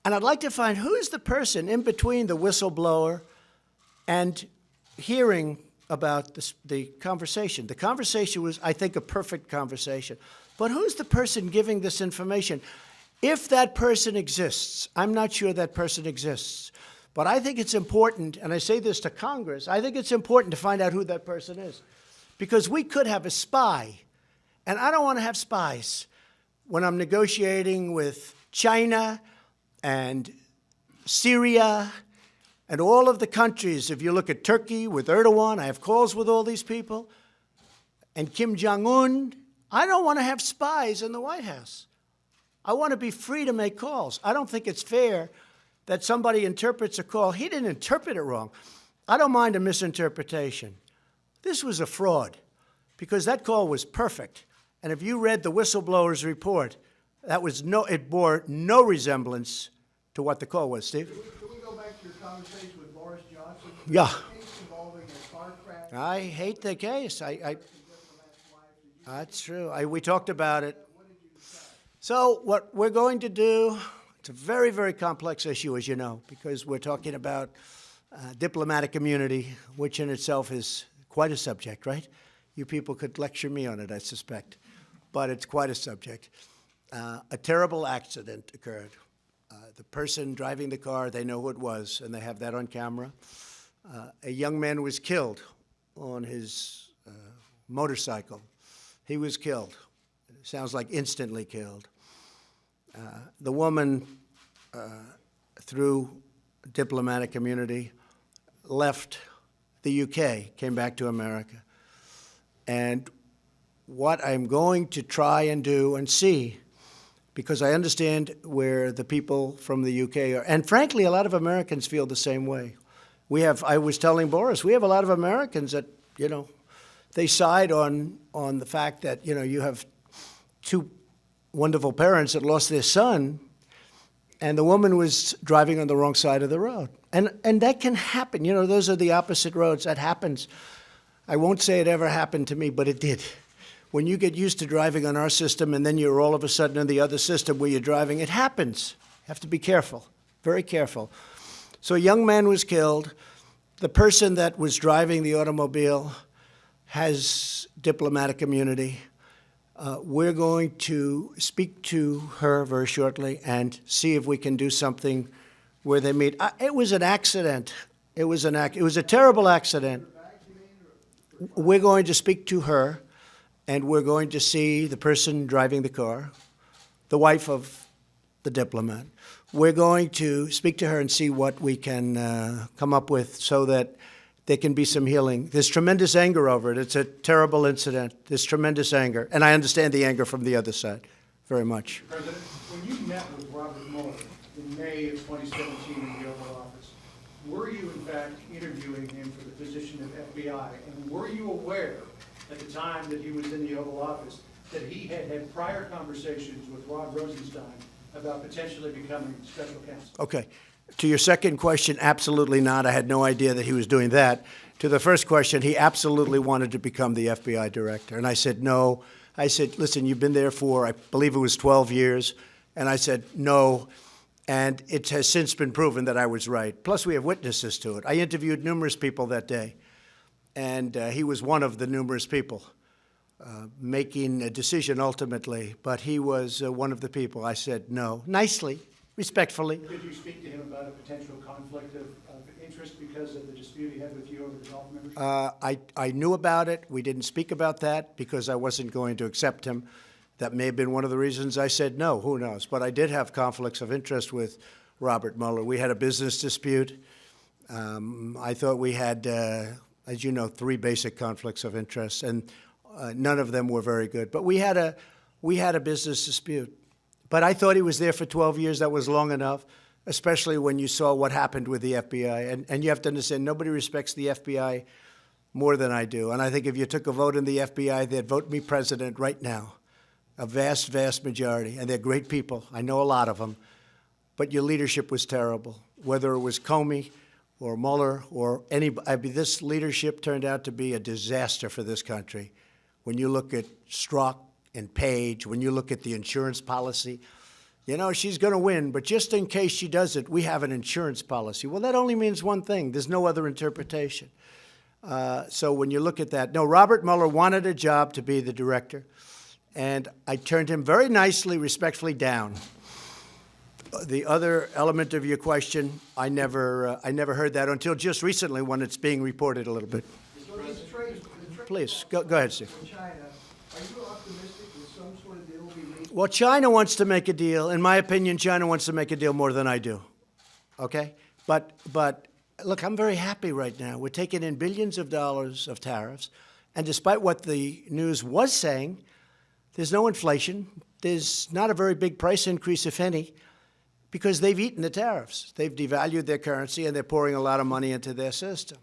and I'd like to find who is the person in between the whistleblower and hearing about the conversation. The conversation was, I think, a perfect conversation. But who's the person giving this information? If that person exists, I'm not sure that person exists. But I think it's important, and I say this to Congress, I think it's important to find out who that person is. Because we could have a spy, and I don't want to have spies when I'm negotiating with China and Syria and all of the countries. If you look at Turkey with Erdogan, I have calls with all these people, and Kim Jong-un. I don't want to have spies in the White House. I want to be free to make calls. I don't think it's fair that somebody interprets a call. He didn't interpret it wrong. I don't mind a misinterpretation. This was a fraud, because that call was perfect. And if you read the whistleblower's report, it bore no resemblance to what the call was. Steve? Can we go back to your conversation with Boris Johnson? Yeah. The case involving a car crash. I hate the case. That's true. We talked about it. So what we're going to do, it's a very, very complex issue, as you know, because we're talking about diplomatic immunity, which in itself is quite a subject, right? You people could lecture me on it, I suspect, but it's quite a subject. A terrible accident occurred. The person driving the car, they know who it was, and they have that on camera. A young man was killed on his motorcycle. He was killed. Sounds like instantly killed. The woman, through diplomatic immunity, left the UK, came back to America. And what I'm going to try and do and see, because I understand where the people from the UK are, and frankly, a lot of Americans feel the same way. I was telling Boris, we have a lot of Americans that, you know, they side on the fact that, you know, you have two wonderful parents that lost their son, and the woman was driving on the wrong side of the road. And that can happen. You know, those are the opposite roads. That happens. I won't say it ever happened to me, but it did. When you get used to driving on our system and then you're all of a sudden in the other system where you're driving, it happens. You have to be careful, very careful. So a young man was killed. The person that was driving the automobile has diplomatic immunity. We're going to speak to her very shortly and see if we can do something where they meet. It was an accident. It was a terrible accident. We're going to speak to her, and we're going to see the person driving the car, the wife of the diplomat. We're going to speak to her and see what we can come up with so that there can be some healing. There's tremendous anger over it. It's a terrible incident. There's tremendous anger. And I understand the anger from the other side very much. President, when you met with Robert Mueller in May of 2017 in the Oval Office, were you in fact interviewing him for the position of FBI? And were you aware at the time that he was in the Oval Office that he had had prior conversations with Rod Rosenstein about potentially becoming special counsel? Okay. To your second question, absolutely not. I had no idea that he was doing that. To the first question, he absolutely wanted to become the FBI director. And I said, no. I said, listen, you've been there for, I believe it was 12 years. And I said, no. And it has since been proven that I was right. Plus, we have witnesses to it. I interviewed numerous people that day. And he was one of the numerous people making a decision ultimately. But he was one of the people. I said, no, nicely. Respectfully. Did you speak to him about a potential conflict of interest because of the dispute he had with you over the golf membership? I knew about it. We didn't speak about that because I wasn't going to accept him. That may have been one of the reasons I said no. Who knows? But I did have conflicts of interest with Robert Mueller. We had a business dispute. I thought we had, as you know, 3 basic conflicts of interest, and none of them were very good. But we had a business dispute. But I thought he was there for 12 years. That was long enough, especially when you saw what happened with the FBI. And you have to understand, nobody respects the FBI more than I do. And I think if you took a vote in the FBI, they'd vote me president right now. A vast, vast majority. And they're great people. I know a lot of them. But your leadership was terrible. Whether it was Comey or Mueller or anybody, I mean, this leadership turned out to be a disaster for this country. When you look at Strzok and Page, when you look at the insurance policy, you know, she's going to win, but just in case she doesn't, we have an insurance policy. Well, that only means one thing. There's no other interpretation. So when you look at that, no, Robert Mueller wanted a job to be the director, and I turned him very nicely, respectfully down. The other element of your question, I never heard that until just recently when it's being reported a little bit. So this trade Please, go ahead, Steve. with China, are you optimistic that some sort of deal will be reached? Well, China wants to make a deal. In my opinion, China wants to make a deal more than I do. Okay? But look, I'm very happy right now. We're taking in billions of dollars of tariffs, and despite what the news was saying, there's no inflation. There's not a very big price increase, if any, because they've eaten the tariffs. They've devalued their currency, and they're pouring a lot of money into their system.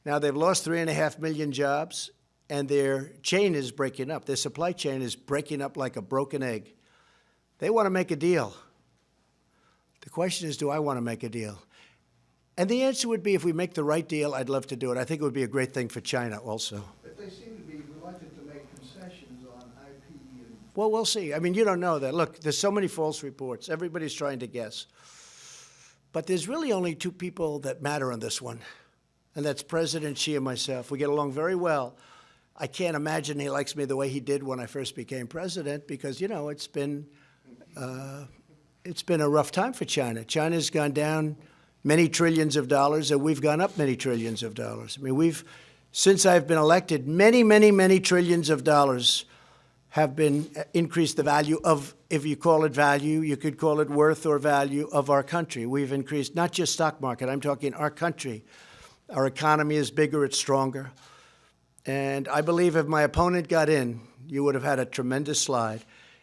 Now, they've lost 3.5 million jobs, and their chain is breaking up. Their supply chain is breaking up like a broken egg. They want to make a deal. The question is, do I want to make a deal? And the answer would be, if we make the right deal, I'd love to do it. I think it would be a great thing for China also. But they seem to be reluctant to make concessions on IP and Well, we'll see. I mean, you don't know that. Look, there's so many false reports. Everybody's trying to guess. But there's really only two people that matter on this one, and that's President Xi and myself. We get along very well. I can't imagine he likes me the way he did when I first became president because, you know, it's been a rough time for China. China's gone down many trillions of dollars, and we've gone up many trillions of dollars. I mean, since I've been elected, many, many, many trillions of dollars have been increased the value of, if you call it value, you could call it worth or value of our country. We've increased not just stock market, I'm talking our country. Our economy is bigger, it's stronger. And I believe if my opponent got in, you would have had a tremendous slide.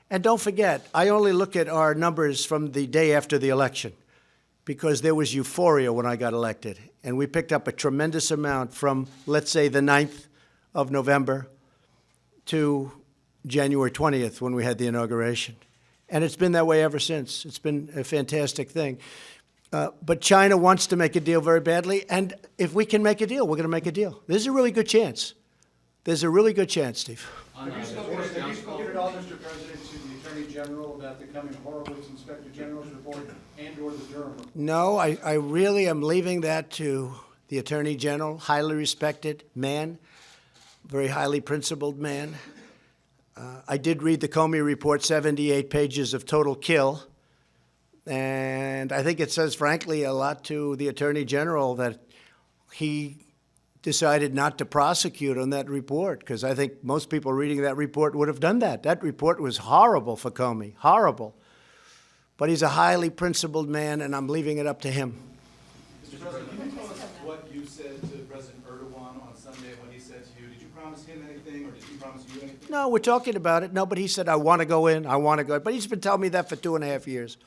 And don't forget, I only look at our numbers from the day after the election because there was euphoria when I got elected. And we picked up a tremendous amount from, let's say, the 9th of November to January 20th when we had the inauguration. And it's been that way ever since. It's been a fantastic thing. But China wants to make a deal very badly, and if we can make a deal, we're going to make a deal. There's a really good chance. There's a really good chance, Steve. Have you spoken at all, Mr. President, to the Attorney General about the coming Horowitz Inspector General's report and/or the Durham report? No, I really am leaving that to the Attorney General, highly respected man, very highly principled man. I did read the Comey report, 78 pages of total kill. And I think it says, frankly, a lot to the Attorney General that he decided not to prosecute on that report, because I think most people reading that report would have done that. That report was horrible for Comey, horrible. But he's a highly principled man, and I'm leaving it up to him. Mr. President, can you tell us what you said to President Erdogan on Sunday, what he said to you? Did you promise him anything, or did he promise you anything? No, we're talking about it. No, but he said, I want to go in, I want to go in. But he's been telling me that for 2.5 years.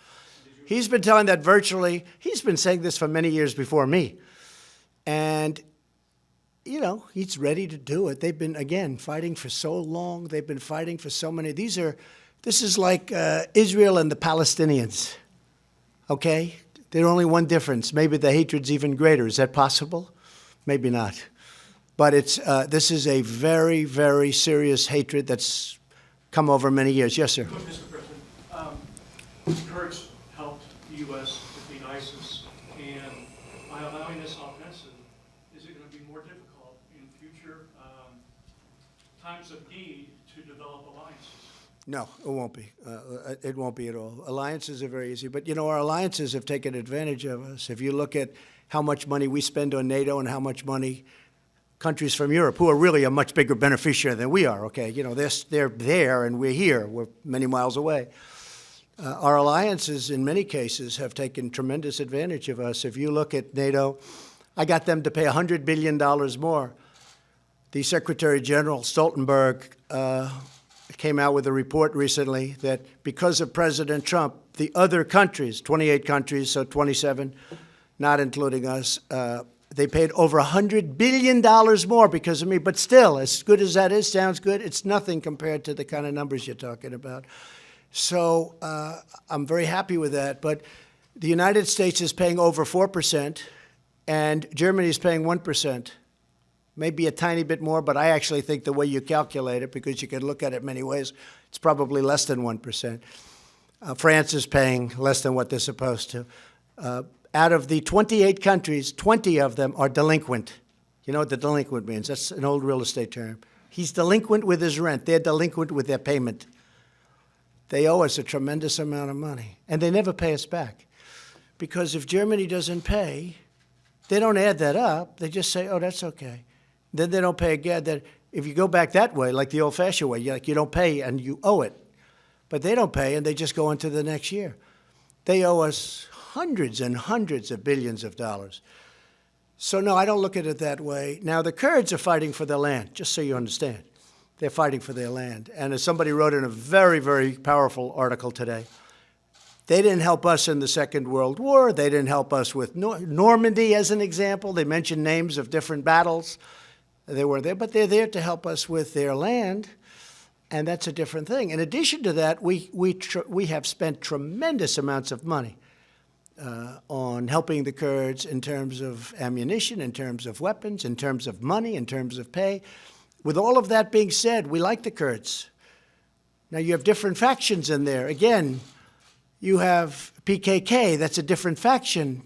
He's been telling that virtually. He's been saying this for many years before me. And, you know, he's ready to do it. They've been, again, fighting for so long. They've been fighting for so many. This is like Israel and the Palestinians, okay? There's only one difference. Maybe the hatred's even greater. Is that possible? Maybe not. But this is a very, very serious hatred that's come over many years. Yes, sir. Mr. President, Kurds helped the U.S. defeat ISIS, and by allowing this offensive, is it going to be more difficult in future times of need to develop alliances? No, it won't be. It won't be at all. Alliances are very easy. But, you know, our alliances have taken advantage of us. If you look at how much money we spend on NATO and how much money countries from Europe, who are really a much bigger beneficiary than we are, okay? You know, they're there and we're here. We're many miles away. Our alliances, in many cases, have taken tremendous advantage of us. If you look at NATO, I got them to pay $100 billion more. The Secretary General Stoltenberg came out with a report recently that because of President Trump, the other countries, 28 countries, so 27, not including us, They paid over $100 billion more because of me, but still, as good as that is, sounds good, it's nothing compared to the kind of numbers you're talking about. So I'm very happy with that, but the United States is paying over 4%, and Germany is paying 1%. Maybe a tiny bit more, but I actually think the way you calculate it, because you can look at it many ways, it's probably less than 1%. France is paying less than what they're supposed to. Out of the 28 countries, 20 of them are delinquent. You know what the delinquent means? That's an old real estate term. He's delinquent with his rent. They're delinquent with their payment. They owe us a tremendous amount of money, and they never pay us back. Because if Germany doesn't pay, they don't add that up. They just say, oh, that's okay. Then they don't pay again. Then if you go back that way, like the old-fashioned way, you don't pay and you owe it. But they don't pay, and they just go into the next year. They owe us hundreds and hundreds of billions of dollars. So, no, I don't look at it that way. Now, the Kurds are fighting for their land, just so you understand. They're fighting for their land. And as somebody wrote in a very, very powerful article today, they didn't help us in the Second World War. They didn't help us with Normandy, as an example. They mentioned names of different battles. They were there, but they're there to help us with their land, and that's a different thing. In addition to that, we have spent tremendous amounts of money on helping the Kurds in terms of ammunition, in terms of weapons, in terms of money, in terms of pay. With all of that being said, we like the Kurds. Now, you have different factions in there. Again, you have PKK, that's a different faction.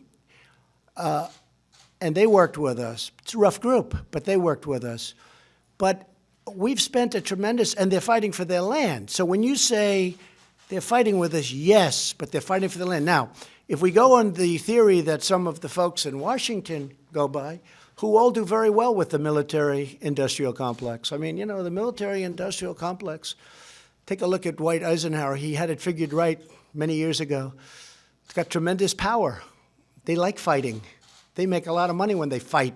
And they worked with us. It's a rough group, but they worked with us. But we've spent a tremendous, and they're fighting for their land. So when you say they're fighting with us, yes, but they're fighting for their land. Now, if we go on the theory that some of the folks in Washington go by, who all do very well with the military-industrial complex. I mean, you know, the military-industrial complex, take a look at Dwight Eisenhower. He had it figured right many years ago. It's got tremendous power. They like fighting. They make a lot of money when they fight.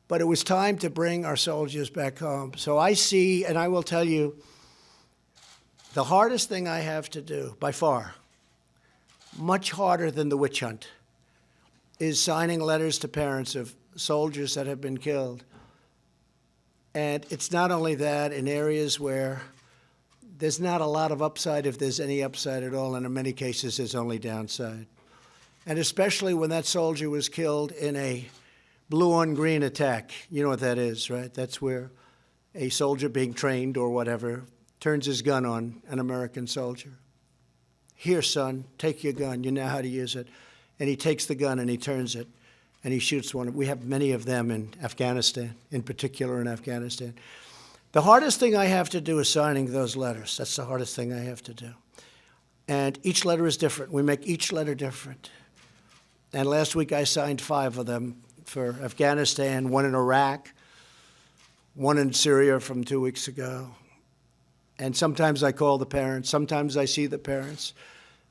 But it was time to bring our soldiers back home. So I see, and I will tell you, the hardest thing I have to do, by far, much harder than the witch hunt, is signing letters to parents of soldiers that have been killed. And it's not only that, in areas where there's not a lot of upside, if there's any upside at all, and in many cases there's only downside. And especially when that soldier was killed in a blue-on-green attack. You know what that is, right? That's where a soldier being trained or whatever turns his gun on an American soldier. Here, son, take your gun. You know how to use it. And he takes the gun and he turns it and he shoots one. We have many of them in Afghanistan, in particular in Afghanistan. The hardest thing I have to do is signing those letters. That's the hardest thing I have to do. And each letter is different. We make each letter different. And last week I signed 5 of them for Afghanistan, 1 in Iraq, 1 in Syria from 2 weeks ago. And sometimes I call the parents, sometimes I see the parents.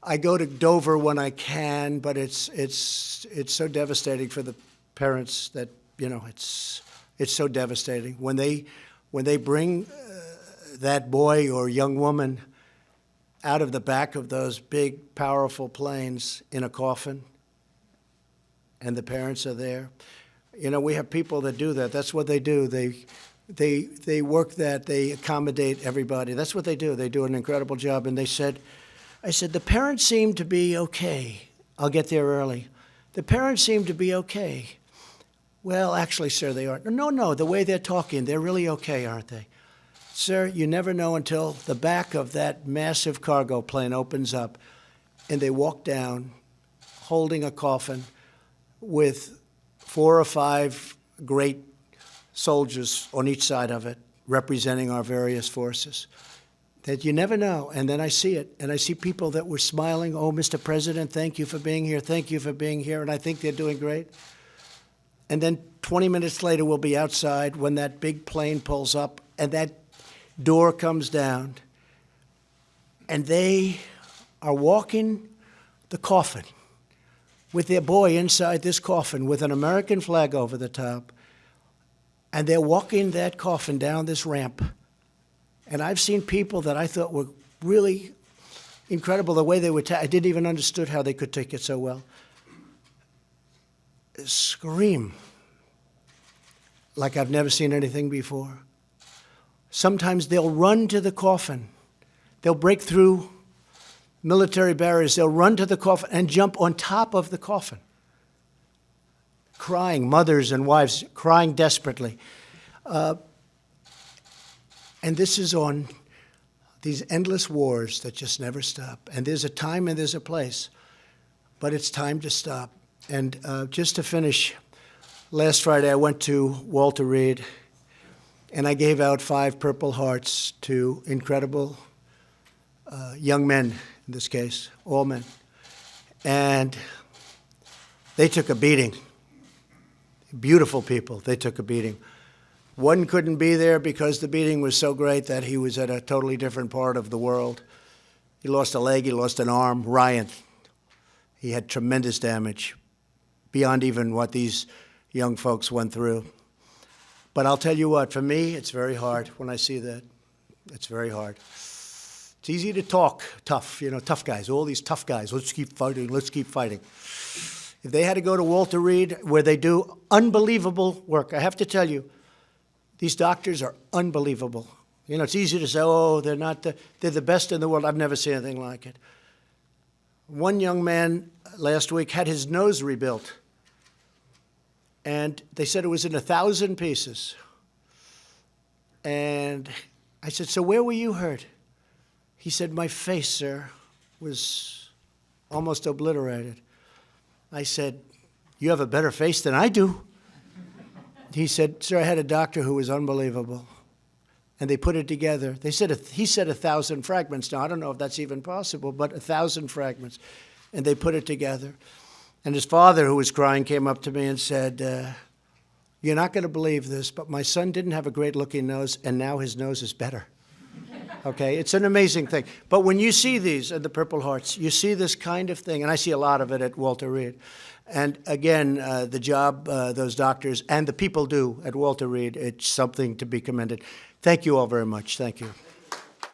I go to Dover when I can, but it's so devastating for the parents that, you know, it's so devastating. When they bring that boy or young woman out of the back of those big, powerful planes in a coffin, and the parents are there. You know, we have people that do that. That's what they do. They work that. They accommodate everybody. That's what they do. They do an incredible job. And I said, the parents seem to be okay. I'll get there early. The parents seem to be okay. Well, actually, sir, they aren't. No, the way they're talking, they're really okay, aren't they? Sir, you never know until the back of that massive cargo plane opens up and they walk down holding a coffin with 4 or 5 great soldiers on each side of it, representing our various forces. That you never know. And then I see it, and I see people that were smiling, oh, Mr. President, thank you for being here, thank you for being here, and I think they're doing great. And then 20 minutes later, we'll be outside when that big plane pulls up, and that door comes down, and they are walking the coffin with their boy inside this coffin with an American flag over the top, and they're walking that coffin down this ramp. And I've seen people that I thought were really incredible, the way they would I didn't even understood how they could take it so well. scream like I've never seen anything before. Sometimes they'll run to the coffin. They'll break through military barriers. They'll run to the coffin and jump on top of the coffin, crying, mothers and wives crying desperately. And this is on these endless wars that just never stop. And there's a time and there's a place, but it's time to stop. And just to finish, last Friday I went to Walter Reed, and I gave out 5 Purple Hearts to incredible young men, in this case, all men. And they took a beating. Beautiful people, they took a beating. One couldn't be there because the beating was so great that he was at a totally different part of the world. He lost a leg, he lost an arm. Ryan, he had tremendous damage, beyond even what these young folks went through. But I'll tell you what, for me, it's very hard when I see that. It's very hard. It's easy to talk tough, tough guys, all these tough guys. Let's keep fighting, let's keep fighting. If they had to go to Walter Reed, where they do unbelievable work, I have to tell you, these doctors are unbelievable. It's easy to say, oh, they're the best in the world. I've never seen anything like it. One young man last week had his nose rebuilt. And they said it was in 1,000 pieces. And I said, so where were you hurt? He said, my face, sir, was almost obliterated. I said, you have a better face than I do. He said, sir, I had a doctor who was unbelievable. And they put it together. He said 1,000 fragments. Now, I don't know if that's even possible, but 1,000 fragments. And they put it together. And his father, who was crying, came up to me and said, you're not going to believe this, but my son didn't have a great-looking nose, and now his nose is better. Okay? It's an amazing thing. But when you see these at the Purple Hearts, you see this kind of thing, and I see a lot of it at Walter Reed. And again, the job those doctors and the people do at Walter Reed, it's something to be commended. Thank you all very much. Thank you.